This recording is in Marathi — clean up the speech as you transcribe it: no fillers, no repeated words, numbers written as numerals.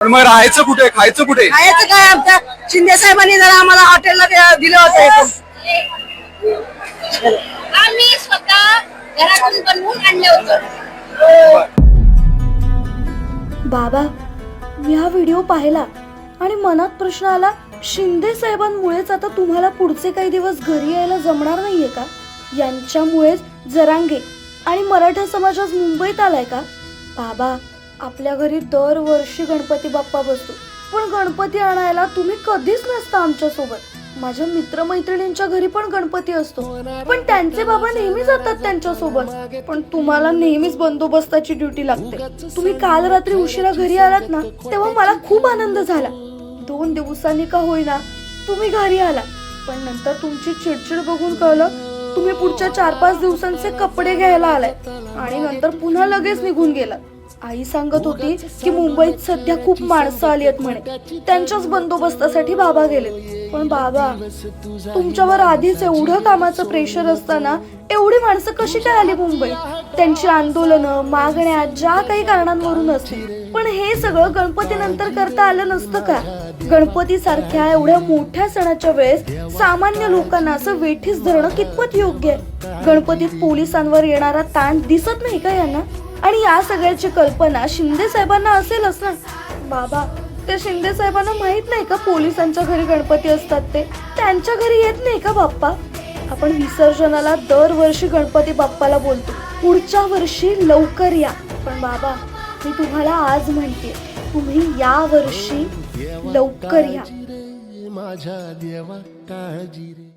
पण मग राहायचं कुठे, खायचं कुठे? खायचं काय, आमच्या शिंदे साहेबांनी जरा आम्हाला हॉटेलला दिलं होतं. आम्ही स्वतः घरातून बनवून आणले होते. बाबा, मी हा व्हिडिओ पाहिला आणि मनात प्रश्न आला, शिंदे साहेबांमुळेच आता तुम्हाला पुढचे काही दिवस घरी यायला जमणार नाहीये का? यांच्यामुळेच जरांगे आणि मराठा समाज आज मुंबईत आलाय का? बाबा, आपल्या घरी दरवर्षी गणपती बाप्पा बसतो, पण गणपती आणायला तुम्ही कधीच नसता आमच्या सोबत. माझ्या मित्रमैत्रिणींच्या घरी पण गणपती असतो, पण त्यांचे बाबा नेहमी जातात त्यांच्या सोबत. पण तुम्हाला नेहमीच बंदोबस्ताची ड्युटी लागते. तुम्ही काल रात्री उशिरा घरी आलात ना, तेव्हा मला खूप आनंद झाला. 2 दिवसांनी का होईना तुम्ही घरी आला, पण नंतर तुमची चिडचिड बघून कळलं तुम्ही पुढच्या 4-5 दिवसांचे कपडे घ्यायला आलाय आणि नंतर पुन्हा लगेच निघून गेलात. आई सांगत होती की मुंबईत सध्या खूप माणसं आली आहेत म्हणे, त्यांच्याच बंदोबस्तासाठी बाबा गेले. पण बाबा, तुमच्यावर आधीच एवढं कामाचं प्रेशर असताना एवढी माणसं कशी काय आली मुंबईत? त्यांची आंदोलनं, मागण्या ज्या काही कारणांवरून असतील, पण हे सगळं गणपती नंतर करता आलं नसतं का? गणपती सारख्या एवढ्या मोठ्या सणाच्या वेळेस सामान्य लोकांना असं वेठीस धरणं कितपत योग्य आहे? गणपतीत पोलिसांवर येणारा ताण दिसत नाही का यांना? आणि या सगळ्याची कल्पना शिंदे साहेबांना असेलच ना. बाबा, ते शिंदे साहेबांना माहित नाही का पोलिसांच्या घरी गणपती असतात ते? त्यांच्या घरी येत नाही का बाप्पा? आपण विसर्जनाला दरवर्षी गणपती बाप्पाला बोलतो, पुढच्या वर्षी लवकर या. पण बाबा, मी तुम्हाला आज म्हणते, तुम्ही या वर्षी लवकर या. माझ्या देवा काळजी रे.